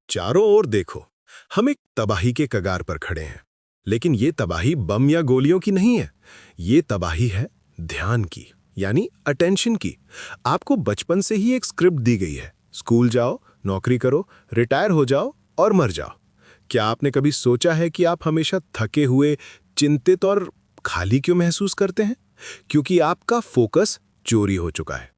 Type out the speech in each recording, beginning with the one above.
चारों ओर देखो, हम एक तबाही के कगार पर खड़े हैं। लेकिन ये तबाही बम या गोलियों की नहीं है। ये तबाही है ध्यान की, यानी अटेंशन की। आपको बचपन से ही एक स्क्रिप्ट दी गई है, स्कूल जाओ, नौकरी करो, रिटायर हो जाओ और मर जाओ। क्या आपने कभी सोचा है कि आप हमेशा थके हुए, चिंतित और खाली क्यों महसूस करते हैं? क्योंकि आपका फोकस चोरी हो चुका है।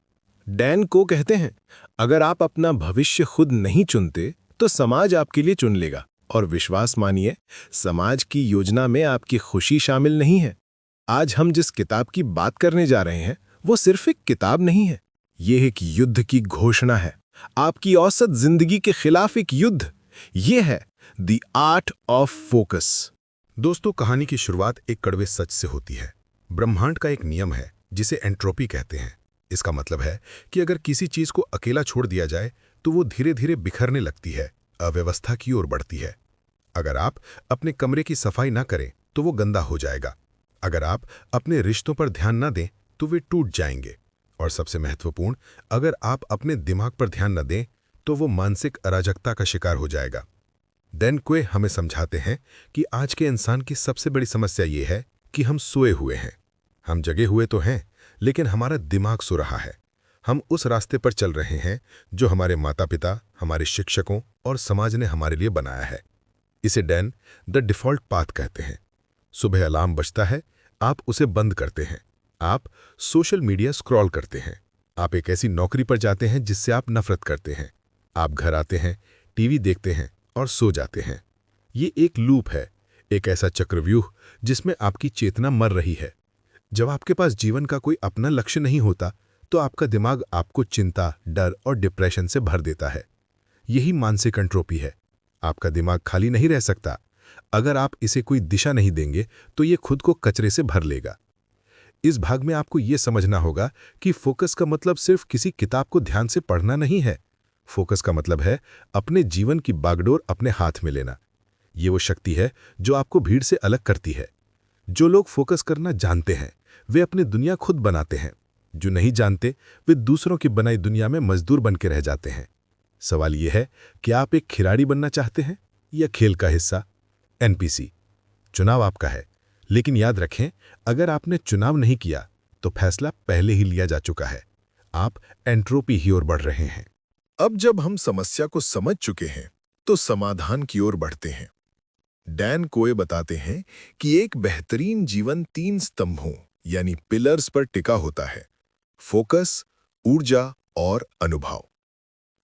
डैन को कहते हैं, अगर आप अपना भविष्य खुद नहीं चुनते तो समाज आपके लिए चुन लेगा। और विश्वास मानिए, समाज की योजना में आपकी खुशी शामिल नहीं है। आज हम जिस किताब की बात करने जा रहे हैं वो सिर्फ एक किताब नहीं है, ये एक युद्ध की घोषणा है। आपकी औसत जिंदगी के खिलाफ एक युद्ध। ये है द आर्ट ऑफ फोकस। दोस्तों, कहानी की शुरुआत एक कड़वे सच से होती है। ब्रह्मांड का एक नियम है जिसे एंट्रोपी कहते हैं। इसका मतलब है कि अगर किसी चीज को अकेला छोड़ दिया जाए तो वो धीरे धीरे बिखरने लगती है, अव्यवस्था की ओर बढ़ती है। अगर आप अपने कमरे की सफाई ना करें तो वो गंदा हो जाएगा। अगर आप अपने रिश्तों पर ध्यान ना दें तो वे टूट जाएंगे। और सबसे महत्वपूर्ण, अगर आप अपने दिमाग पर ध्यान न दें तो वो मानसिक अराजकता का शिकार हो जाएगा। डैन क्वे हमें समझाते हैं कि आज के इंसान की सबसे बड़ी समस्या ये है कि हम सोए हुए हैं। हम जगे हुए तो हैं, लेकिन हमारा दिमाग सो रहा है। हम उस रास्ते पर चल रहे हैं जो हमारे माता पिता, हमारे शिक्षकों और समाज ने हमारे लिए बनाया है। इसे डैन द डिफ़ॉल्ट पाथ कहते हैं। सुबह अलार्म बजता है, आप उसे बंद करते हैं। आप सोशल मीडिया स्क्रॉल करते हैं। आप एक ऐसी नौकरी पर जाते हैं जिससे आप नफरत करते हैं। आप घर आते हैं, टीवी देखते हैं और सो जाते हैं। ये एक लूप है, एक ऐसा चक्रव्यूह जिसमें आपकी चेतना मर रही है। जब आपके पास जीवन का कोई अपना लक्ष्य नहीं होता तो आपका दिमाग आपको चिंता, डर और डिप्रेशन से भर देता है। यही मानसिक एंट्रोपी है। आपका दिमाग खाली नहीं रह सकता। अगर आप इसे कोई दिशा नहीं देंगे तो ये खुद को कचरे से भर लेगा। इस भाग में आपको ये समझना होगा कि फोकस का मतलब सिर्फ किसी किताब को ध्यान से पढ़ना नहीं है। फोकस का मतलब है अपने जीवन की बागडोर अपने हाथ में लेना। ये वो शक्ति है जो आपको भीड़ से अलग करती है। जो लोग फोकस करना जानते हैं वे अपनी दुनिया खुद बनाते हैं। जो नहीं जानते वे दूसरों की बनाई दुनिया में मजदूर बन के रह जाते हैं। सवाल यह है कि आप एक खिलाड़ी बनना चाहते हैं या खेल का हिस्सा, एनपीसी। चुनाव आपका है, लेकिन याद रखें, अगर आपने चुनाव नहीं किया तो फैसला पहले ही लिया जा चुका है। आप एंट्रोपी ही ओर बढ़ रहे हैं। अब जब हम समस्या को समझ चुके हैं तो समाधान की ओर बढ़ते हैं। डैन कोए बताते हैं कि एक बेहतरीन जीवन 3 स्तंभों यानी पिलर्स पर टिका होता है: फोकस, ऊर्जा और अनुभव।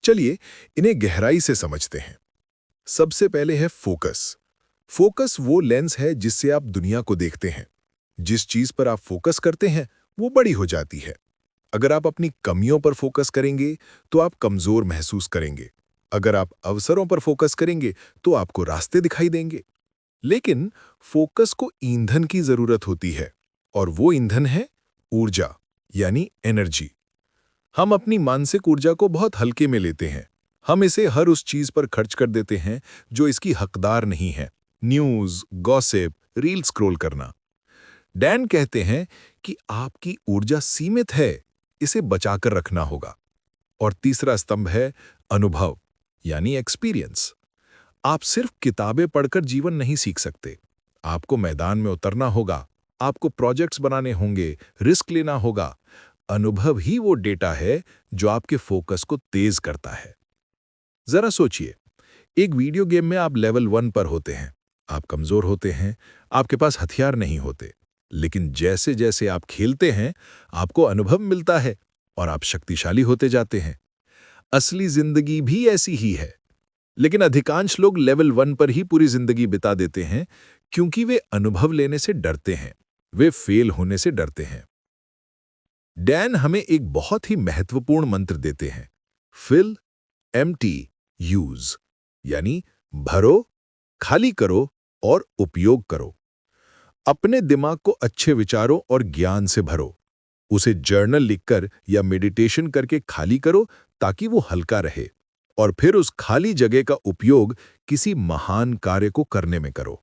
चलिए इन्हें गहराई से समझते हैं। सबसे पहले है फोकस। फोकस वो लेंस है जिससे आप दुनिया को देखते हैं। जिस चीज पर आप फोकस करते हैं वो बड़ी हो जाती है। अगर आप अपनी कमियों पर फोकस करेंगे तो आप कमजोर महसूस करेंगे। अगर आप अवसरों पर फोकस करेंगे तो आपको रास्ते दिखाई देंगे। लेकिन फोकस को ईंधन की जरूरत होती है, और वो ईंधन है ऊर्जा, यानी एनर्जी। हम अपनी मानसिक ऊर्जा को बहुत हल्के में लेते हैं। हम इसे हर उस चीज पर खर्च कर देते हैं जो इसकी हकदार नहीं है: न्यूज, गॉसिप, रील स्क्रॉल करना। डैन कहते हैं कि आपकी ऊर्जा सीमित है, इसे बचाकर रखना होगा। और तीसरा स्तंभ है अनुभव, यानी एक्सपीरियंस। आप सिर्फ किताबें पढ़कर जीवन नहीं सीख सकते। आपको मैदान में उतरना होगा, आपको प्रोजेक्ट्स बनाने होंगे, रिस्क लेना होगा। अनुभव ही वो डेटा है जो आपके फोकस को तेज करता है। जरा सोचिए, एक वीडियो गेम में आप लेवल 1 पर होते हैं। आप कमजोर होते हैं, आपके पास हथियार नहीं होते। लेकिन जैसे जैसे आप खेलते हैं, आपको अनुभव मिलता है और आप शक्तिशाली होते जाते हैं। असली जिंदगी भी ऐसी ही है। लेकिन अधिकांश लोग लेवल 1 पर ही पूरी जिंदगी बिता देते हैं क्योंकि वे अनुभव लेने से डरते हैं। वे फेल होने से डरते हैं। डैन हमें एक बहुत ही महत्वपूर्ण मंत्र देते हैं: फिल, एम्प्टी, यूज। यानी भरो, खाली करो और उपयोग करो। अपने दिमाग को अच्छे विचारों और ज्ञान से भरो। उसे जर्नल लिखकर या मेडिटेशन करके खाली करो ताकि वो हल्का रहे। और फिर उस खाली जगह का उपयोग किसी महान कार्य को करने में करो।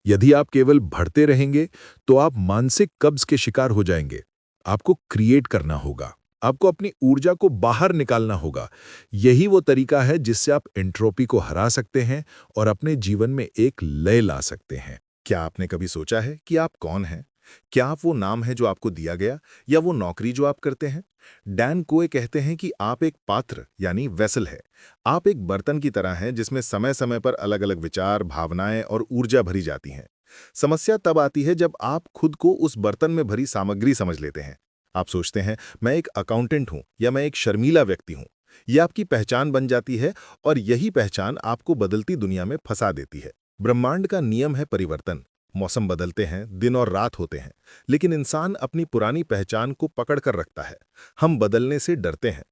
यदि आप केवल भरते रहेंगे तो आप मानसिक कब्ज के शिकार हो जाएंगे। आपको क्रिएट करना होगा। आपको अपनी ऊर्जा को बाहर निकालना होगा। यही वो तरीका है जिससे आप एंट्रोपी को हरा सकते हैं और अपने जीवन में एक लय ला सकते हैं। क्या आपने कभी सोचा है कि आप कौन हैं? क्या आप वो नाम है जो आपको दिया गया या वो नौकरी जो आप करते हैं? डैन कोए कहते हैं कि आप एक पात्र यानी वेसल है। आप एक बर्तन की तरह हैं जिसमें समय-समय पर अलग-अलग विचार, भावनाएं और ऊर्जा भरी जाती हैं। समस्या तब आती है जब आप खुद को उस बर्तन में भरी सामग्री समझ लेते हैं। आप सोचते हैं, मैं एक अकाउंटेंट हूं या मैं एक शर्मीला व्यक्ति हूं। यह आपकी पहचान बन जाती है और यही पहचान आपको बदलती दुनिया में फंसा देती है। ब्रह्मांड का नियम है परिवर्तन। मौसम बदलते हैं, दिन और रात होते हैं, लेकिन इंसान अपनी पुरानी पहचान को पकड़ कर रखता है। हम बदलने से डरते हैं।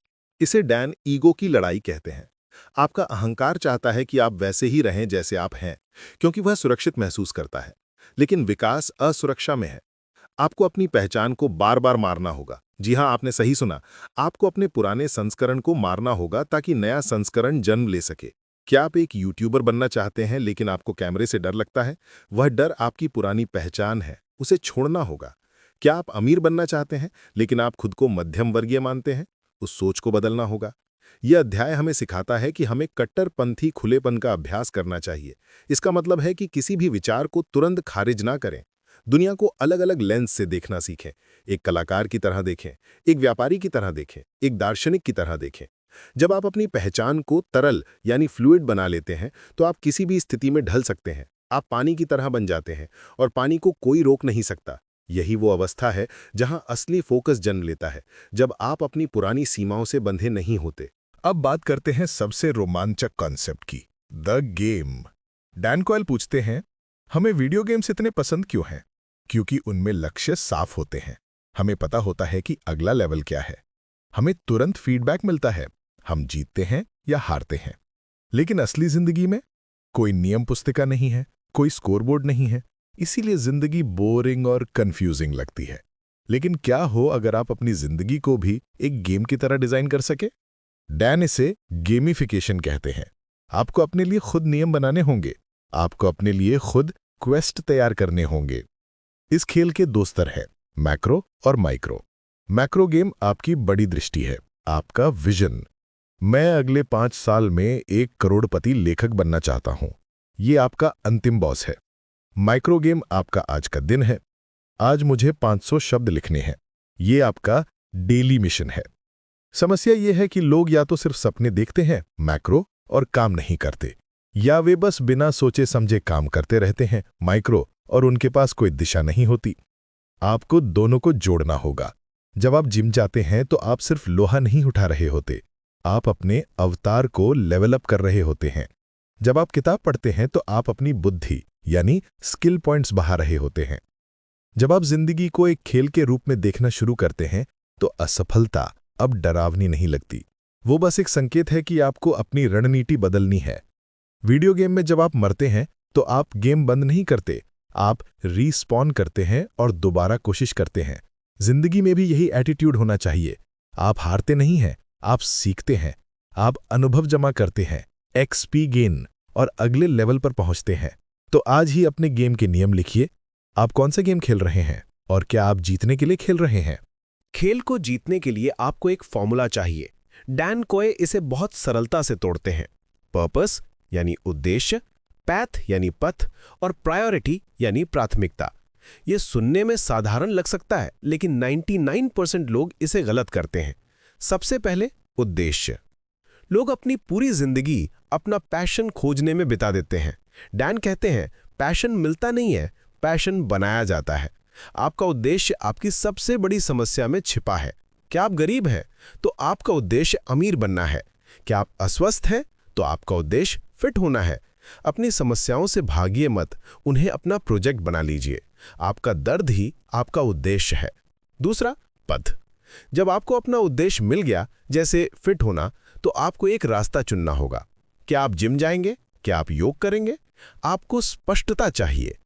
इसे डैन ईगो की लड़ाई कहते हैं। आपका अहंकार चाहता है कि आप वैसे ही रहें जैसे आप हैं, क्योंकि वह सुरक्षित महसूस करता है। लेकिन विकास असुरक्षा में है। आपको अपनी पहचान को बार बार मारना होगा। जी हाँ, आपने सही सुना। आपको अपने पुराने संस्करण को मारना होगा ताकि नया संस्करण जन्म ले सके। क्या आप एक यूट्यूबर बनना चाहते हैं लेकिन आपको कैमरे से डर लगता है? वह डर आपकी पुरानी पहचान है, उसे छोड़ना होगा। क्या आप अमीर बनना चाहते हैं लेकिन आप खुद को मध्यम वर्गीय मानते हैं? उस सोच को बदलना होगा। यह अध्याय हमें सिखाता है कि हमें कट्टरपंथी खुलेपन का अभ्यास करना चाहिए। इसका मतलब है कि किसी भी विचार को तुरंत खारिज ना करें। दुनिया को अलग-अलग लेंस से देखना सीखें। एक कलाकार की तरह देखें, एक व्यापारी की तरह देखें, एक दार्शनिक की तरह देखें। जब आप अपनी पहचान को तरल यानी फ्लूइड बना लेते हैं, तो आप किसी भी स्थिति में ढल सकते हैं। आप पानी की तरह बन जाते हैं और पानी को कोई रोक नहीं सकता। यही वो अवस्था है जहां असली फोकस जन्म लेता है, जब आप अपनी पुरानी सीमाओं से बंधे नहीं होते। अब बात करते हैं सबसे रोमांचक कॉन्सेप्ट की, द गेम। डैन कॉयल पूछते हैं, हमें वीडियो गेम्स इतने पसंद क्यों हैं? क्योंकि उनमें लक्ष्य साफ होते हैं। हमें पता होता है कि अगला लेवल क्या है। हमें तुरंत फीडबैक मिलता है, हम जीतते हैं या हारते हैं। लेकिन असली जिंदगी में कोई नियम पुस्तिका नहीं है, कोई स्कोरबोर्ड नहीं है। इसीलिए जिंदगी बोरिंग और कंफ्यूजिंग लगती है। लेकिन क्या हो अगर आप अपनी जिंदगी को भी एक गेम की तरह डिजाइन कर सके? डैन इसे गेमिफिकेशन कहते हैं। आपको अपने लिए खुद नियम बनाने होंगे। आपको अपने लिए खुद क्वेस्ट तैयार करने होंगे। इस खेल के दो स्तर हैं, मैक्रो और माइक्रो। मैक्रो गेम आपकी बड़ी दृष्टि है, आपका विजन। मैं अगले 5 साल में 1 करोड़पति लेखक बनना चाहता हूं। ये आपका अंतिम बॉस है। माइक्रो गेम आपका आज का दिन है। आज मुझे 500 शब्द लिखने हैं। ये आपका डेली मिशन है। समस्या ये है कि लोग या तो सिर्फ सपने देखते हैं, मैक्रो, और काम नहीं करते, या वे बस बिना सोचे समझे काम करते रहते हैं, माइक्रो, और उनके पास कोई दिशा नहीं होती। आपको दोनों को जोड़ना होगा। जब आप जिम जाते हैं तो आप सिर्फ लोहा नहीं उठा रहे होते, आप अपने अवतार को लेवल अप कर रहे होते हैं। जब आप किताब पढ़ते हैं तो आप अपनी बुद्धि यानी स्किल पॉइंट्स बढ़ा रहे होते हैं। जब आप जिंदगी को एक खेल के रूप में देखना शुरू करते हैं तो असफलता अब डरावनी नहीं लगती। वो बस एक संकेत है कि आपको अपनी रणनीति बदलनी है। वीडियो गेम में जब आप मरते हैं तो आप गेम बंद नहीं करते, आप रीस्पॉन करते हैं और दोबारा कोशिश करते हैं। जिंदगी में भी यही एटीट्यूड होना चाहिए। आप हारते नहीं हैं, आप सीखते हैं, आप अनुभव जमा करते हैं, एक्सपी गेन, और अगले लेवल पर पहुंचते हैं। तो आज ही अपने गेम के नियम लिखिए। आप कौन से गेम खेल रहे हैं और क्या आप जीतने के लिए खेल रहे हैं? खेल को जीतने के लिए आपको एक फॉर्मूला चाहिए। डैन कोए इसे बहुत सरलता से तोड़ते हैं। पर्पस यानी उद्देश्य, पैथ यानी पथ, और प्रायोरिटी यानी प्राथमिकता। ये सुनने में साधारण लग सकता है, लेकिन 99% लोग इसे गलत करते हैं। सबसे पहले उद्देश्य। लोग अपनी पूरी जिंदगी अपना पैशन खोजने में बिता देते हैं। डैन कहते हैं, पैशन मिलता नहीं है, पैशन बनाया जाता है। आपका उद्देश्य आपकी सबसे बड़ी समस्या में छिपा है। क्या आप गरीब हैं तो आपका उद्देश्य अमीर बनना है। क्या आप अस्वस्थ हैं तो आपका उद्देश्य फिट होना है। अपनी समस्याओं से भागिए मत, उन्हें अपना प्रोजेक्ट बना लीजिए। आपका दर्द ही आपका उद्देश्य है। दूसरा, पथ। जब आपको अपना उद्देश्य मिल गया, जैसे फिट होना, तो आपको एक रास्ता चुनना होगा। क्या आप जिम जाएंगे? क्या आप योग करेंगे? आपको स्पष्टता चाहिए।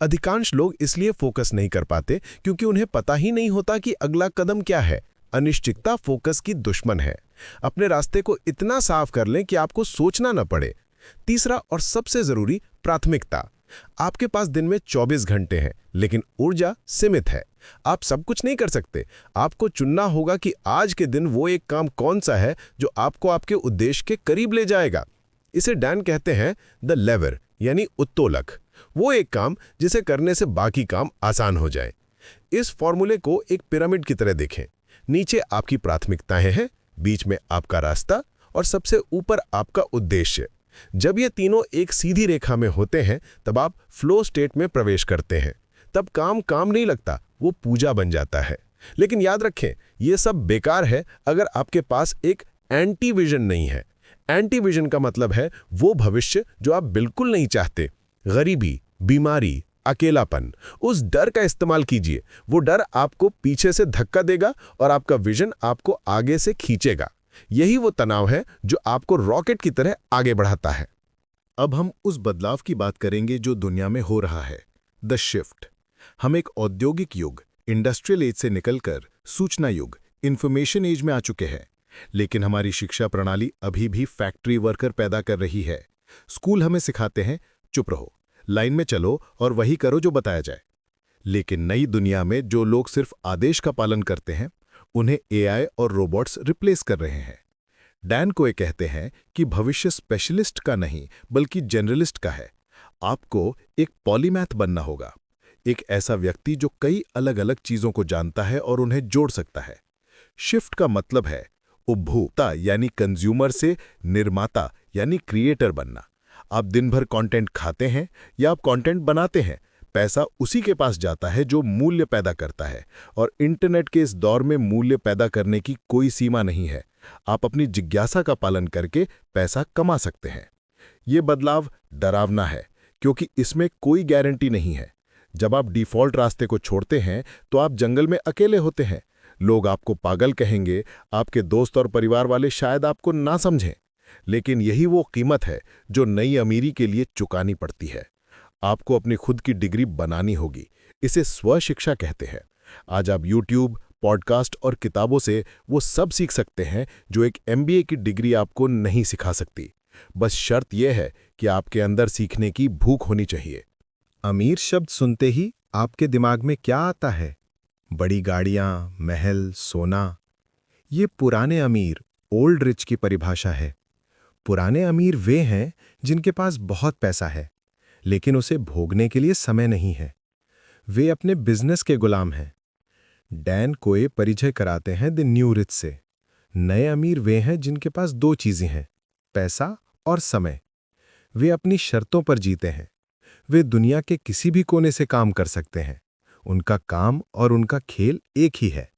अधिकांश लोग इसलिए फोकस नहीं कर पाते क्योंकि उन्हें पता ही नहीं होता कि अगला कदम क्या है। अनिश्चितता फोकस की दुश्मन है। अपने रास्ते को इतना साफ कर लें कि आपको सोचना न पड़े। तीसरा और सबसे जरूरी, प्राथमिकता। आपके पास दिन में 24 घंटे हैं, लेकिन ऊर्जा सीमित है। आप सब कुछ नहीं कर सकते। आपको चुनना होगा कि आज के दिन वो एक काम कौन सा है जो आपको आपके उद्देश्य के करीब ले जाएगा। इसे डैन कहते हैं द लेवर, यानी उत्तोलक। वो एक काम जिसे करने से बाकी काम आसान हो जाए। इस फॉर्मूले को एक पिरामिड की तरह देखें। नीचे आपकी प्राथमिकताएं हैं, बीच में आपका रास्ता और सबसे ऊपर आपका उद्देश्य। जब ये तीनों एक सीधी रेखा में होते हैं तब आप फ्लो स्टेट में प्रवेश करते हैं। तब काम काम नहीं लगता, वो पूजा बन जाता है। लेकिन याद रखें, ये सब बेकार है अगर आपके पास एक एंटी विजन नहीं है। एंटी विजन का मतलब है वो भविष्य जो आप बिल्कुल नहीं चाहते। गरीबी, बीमारी, अकेलापन, उस डर का इस्तेमाल कीजिए। वो डर आपको पीछे से धक्का देगा और आपका विजन आपको आगे से खींचेगा। यही वो तनाव है जो आपको रॉकेट की तरह आगे बढ़ाता है। अब हम उस बदलाव की बात करेंगे जो दुनिया में हो रहा है, द शिफ्ट। हम एक औद्योगिक युग, इंडस्ट्रियल एज से निकलकर सूचना युग, इंफॉर्मेशन एज में आ चुके हैं। लेकिन हमारी शिक्षा प्रणाली अभी भी फैक्ट्री वर्कर पैदा कर रही है। स्कूल हमें सिखाते हैं चुप रहो, लाइन में चलो और वही करो जो बताया जाए। लेकिन नई दुनिया में जो लोग सिर्फ आदेश का पालन करते हैं, उन्हें एआई और रोबोट्स रिप्लेस कर रहे हैं। डैन कोए कहते हैं कि भविष्य स्पेशलिस्ट का नहीं बल्कि जनरलिस्ट का है। आपको एक पॉलीमैथ बनना होगा, एक ऐसा व्यक्ति जो कई अलग अलग चीजों को जानता है और उन्हें जोड़ सकता है। शिफ्ट का मतलब है उपभोक्ता यानी कंज्यूमर से निर्माता यानी क्रिएटर बनना। आप दिन भर कंटेंट खाते हैं या आप कंटेंट बनाते हैं, पैसा उसी के पास जाता है जो मूल्य पैदा करता है। और इंटरनेट के इस दौर में मूल्य पैदा करने की कोई सीमा नहीं है। आप अपनी जिज्ञासा का पालन करके पैसा कमा सकते हैं। ये बदलाव डरावना है क्योंकि इसमें कोई गारंटी नहीं है। जब आप डिफ़ॉल्ट रास्ते को छोड़ते हैं तो आप जंगल में अकेले होते हैं। लोग आपको पागल कहेंगे, आपके दोस्त और परिवार वाले शायद आपको ना समझें। लेकिन यही वो कीमत है जो नई अमीरी के लिए चुकानी पड़ती है। आपको अपनी खुद की डिग्री बनानी होगी। इसे स्वशिक्षा कहते हैं। आज आप यूट्यूब, पॉडकास्ट और किताबों से वो सब सीख सकते हैं जो एक एमबीए की डिग्री आपको नहीं सिखा सकती। बस शर्त यह है कि आपके अंदर सीखने की भूख होनी चाहिए। अमीर शब्द सुनते ही आपके दिमाग में क्या आता है? बड़ी गाड़ियां, महल, सोना। ये पुराने अमीर, ओल्ड रिच की परिभाषा है। पुराने अमीर वे हैं जिनके पास बहुत पैसा है, लेकिन उसे भोगने के लिए समय नहीं है। वे अपने बिजनेस के गुलाम हैं। डैन कोए परिचय कराते हैं द न्यू रिच से। नए अमीर वे हैं जिनके पास दो चीजें हैं, पैसा और समय। वे अपनी शर्तों पर जीते हैं। वे दुनिया के किसी भी कोने से काम कर सकते हैं। उनका काम और उनका खेल एक ही है।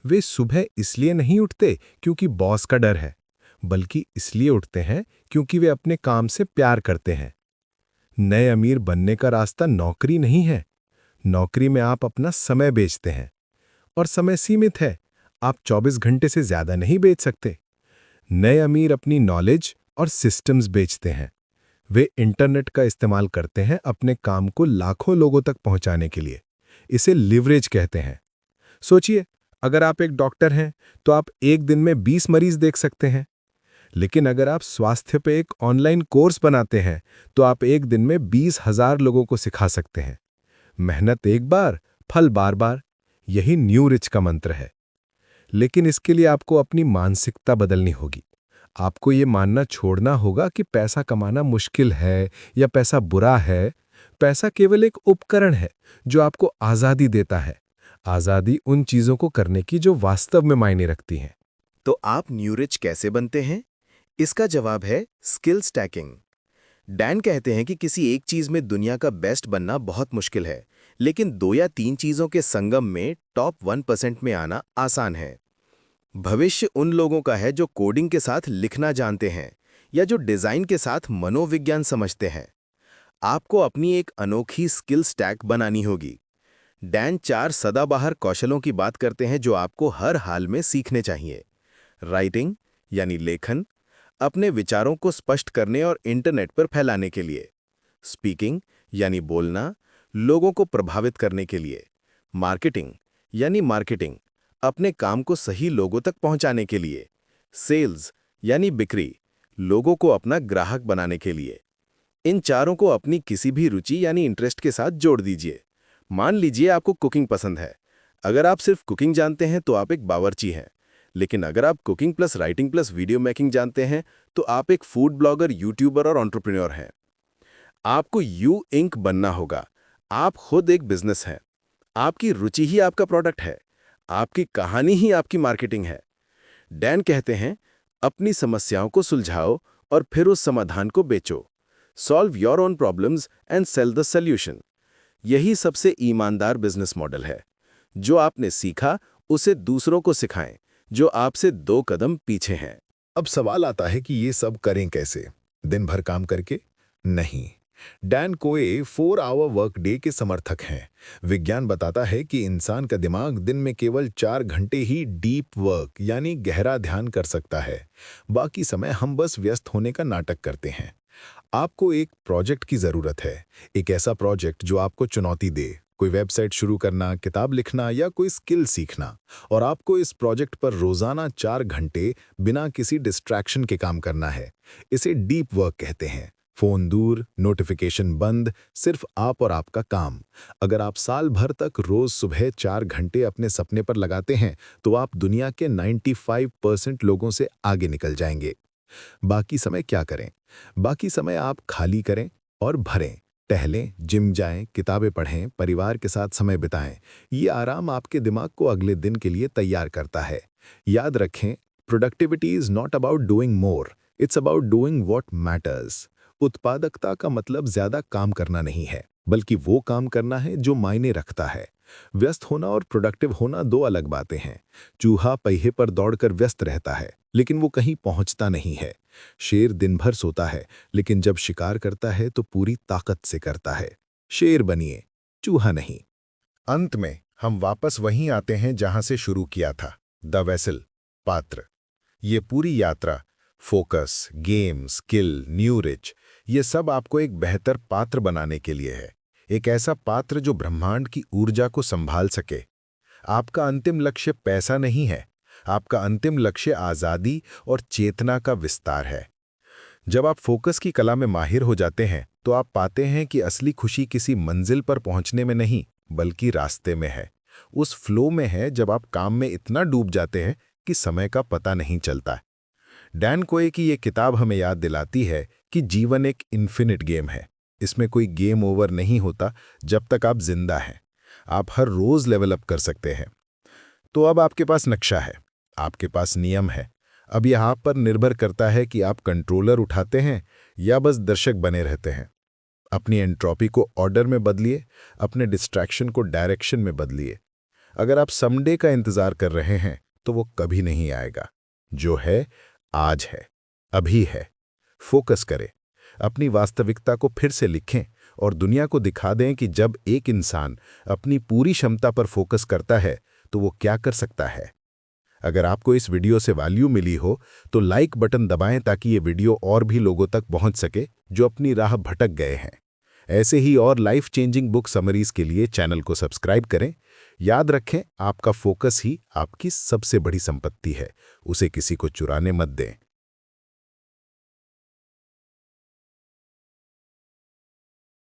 वे सुबह इसलिए नहीं उठते क्योंकि बॉस का डर है, बल्कि इसलिए उठते हैं क्योंकि वे अपने काम से प्यार करते हैं। नए अमीर बनने का रास्ता नौकरी नहीं है। नौकरी में आप अपना समय बेचते हैं और समय सीमित है। आप 24 घंटे से ज्यादा नहीं बेच सकते। नए अमीर अपनी नॉलेज और सिस्टम्स बेचते हैं। वे इंटरनेट का इस्तेमाल करते हैं अपने काम को लाखों लोगों तक पहुंचाने के लिए। इसे लिवरेज कहते हैं। सोचिए, अगर आप एक डॉक्टर हैं तो आप एक दिन में 20 मरीज देख सकते हैं। लेकिन अगर आप स्वास्थ्य पे एक ऑनलाइन कोर्स बनाते हैं तो आप एक दिन में 20,000 लोगों को सिखा सकते हैं। मेहनत एक बार, फल बार बार। यही न्यू रिच का मंत्र है। लेकिन इसके लिए आपको अपनी मानसिकता बदलनी होगी। आपको ये मानना छोड़ना होगा कि पैसा कमाना मुश्किल है या पैसा बुरा है। पैसा केवल एक उपकरण है जो आपको आज़ादी देता है। आज़ादी उन चीज़ों को करने की जो वास्तव में मायने रखती हैं। तो आप न्यू रिच कैसे बनते हैं? इसका जवाब है स्किल स्टैकिंग। डैन कहते हैं कि किसी एक चीज में दुनिया का बेस्ट बनना बहुत मुश्किल है, लेकिन 2 या 3 चीजों के संगम में टॉप 1% में आना आसान है। भविष्य उन लोगों का है जो कोडिंग के साथ लिखना जानते हैं या जो डिजाइन के साथ मनोविज्ञान समझते हैं। आपको अपनी एक अनोखी स्किल स्टैक बनानी होगी। डैन 4 सदाबहार कौशलों की बात करते हैं जो आपको हर हाल में सीखने चाहिए। राइटिंग यानी लेखन, अपने विचारों को स्पष्ट करने और इंटरनेट पर फैलाने के लिए। स्पीकिंग यानी बोलना, लोगों को प्रभावित करने के लिए। मार्केटिंग यानी मार्केटिंग, अपने काम को सही लोगों तक पहुंचाने के लिए। सेल्स यानी बिक्री, लोगों को अपना ग्राहक बनाने के लिए। इन चारों को अपनी किसी भी रुचि यानी इंटरेस्ट के साथ जोड़ दीजिए। मान लीजिए आपको कुकिंग पसंद है, अगर आप सिर्फ कुकिंग जानते हैं तो आप एक बावर्ची हैं, लेकिन अगर आप cooking plus writing plus video making जानते हैं तो आप एक फूड ब्लॉगर, यूट्यूबर और एंटरप्रेन्योर हैं। आपको यू इंक बनना होगा। आप खुद एक बिजनेस हैं। आपकी रुचि ही आपका प्रोडक्ट है। आपकी कहानी ही आपकी मार्केटिंग है। डैन कहते हैं, अपनी समस्याओं को सुलझाओ और फिर उस समाधान को बेचो। Solve your own problems and sell the solution. यही सबसे ईमानदार बिजनेस मॉडल है। जो आपने सीखा उसे दूसरों को सिखाएं, जो आपसे 2 कदम पीछे हैं। अब सवाल आता है कि ये सब करें कैसे? दिन भर काम करके? नहीं। डैन कोए 4 आवर वर्क डे के समर्थक हैं। विज्ञान बताता है कि इंसान का दिमाग दिन में केवल 4 घंटे ही डीप वर्क यानी गहरा ध्यान कर सकता है। बाकी समय हम बस व्यस्त होने का नाटक करते हैं। आपको एक प्रोजेक्ट की जरूरत है, एक ऐसा प्रोजेक्ट जो आपको चुनौती दे, कोई वेबसाइट शुरू करना, किताब लिखना या कोई स्किल सीखना। और आपको इस प्रोजेक्ट पर रोजाना 4 घंटे बिना किसी डिस्ट्रैक्शन के काम करना है। इसे डीप वर्क कहते हैं। फोन दूर, नोटिफिकेशन बंद, सिर्फ आप और आपका काम। अगर आप साल भर तक रोज सुबह 4 घंटे अपने सपने पर लगाते हैं तो आप दुनिया के 95% लोगों से आगे निकल जाएंगे। बाकी समय क्या करें? बाकी समय आप खाली करें और भरें। टहलें, जिम जाएं, किताबें पढ़ें, परिवार के साथ समय बिताएं। ये आराम आपके दिमाग को अगले दिन के लिए तैयार करता है। याद रखें, productivity is not about doing more, it's about doing what matters. उत्पादकता का मतलब ज्यादा काम करना नहीं है, बल्कि वो काम करना है जो मायने रखता है। व्यस्त होना और प्रोडक्टिव होना 2 अलग बातें हैं। चूहा पहिए पर दौड़कर व्यस्त रहता है, लेकिन वो कहीं पहुंचता नहीं है। शेर दिन भर सोता है, लेकिन जब शिकार करता है तो पूरी ताकत से करता है। शेर बनिए, चूहा नहीं। अंत में हम वापस वहीं आते हैं जहां से शुरू किया था, द वेसल, पात्र। ये पूरी यात्रा, focus, game, skill, new rich, ये सब आपको एक बेहतर पात्र बनाने के लिए है। एक ऐसा पात्र जो ब्रह्मांड की ऊर्जा को संभाल सके। आपका अंतिम लक्ष्य पैसा नहीं है, आपका अंतिम लक्ष्य आज़ादी और चेतना का विस्तार है। जब आप फोकस की कला में माहिर हो जाते हैं तो आप पाते हैं कि असली खुशी किसी मंजिल पर पहुंचने में नहीं, बल्कि रास्ते में है। उस फ्लो में है जब आप काम में इतना डूब जाते हैं कि समय का पता नहीं चलता। डैन कोए की ये किताब हमें याद दिलाती है कि जीवन एक इन्फिनिट गेम है। इसमें कोई गेम ओवर नहीं होता जब तक आप जिंदा हैं। आप हर रोज लेवल अप कर सकते हैं। तो अब आपके पास नक्शा है, आपके पास नियम है। अब यह आप पर निर्भर करता है कि आप कंट्रोलर उठाते हैं या बस दर्शक बने रहते हैं। अपनी एंट्रोपी को ऑर्डर में बदलिए, अपने डिस्ट्रैक्शन को डायरेक्शन में बदलिए। अगर आप समडे का इंतजार कर रहे हैं तो वो कभी नहीं आएगा। जो है आज है, अभी है। फोकस करें, अपनी वास्तविकता को फिर से लिखें और दुनिया को दिखा दें कि जब एक इंसान अपनी पूरी क्षमता पर फोकस करता है तो वो क्या कर सकता है। अगर आपको इस वीडियो से वैल्यू मिली हो तो लाइक बटन दबाएं ताकि ये वीडियो और भी लोगों तक पहुंच सके जो अपनी राह भटक गए हैं। ऐसे ही और लाइफ चेंजिंग बुक समरीज के लिए चैनल को सब्सक्राइब करें। याद रखें, आपका फोकस ही आपकी सबसे बड़ी संपत्ति है। उसे किसी को चुराने मत दें।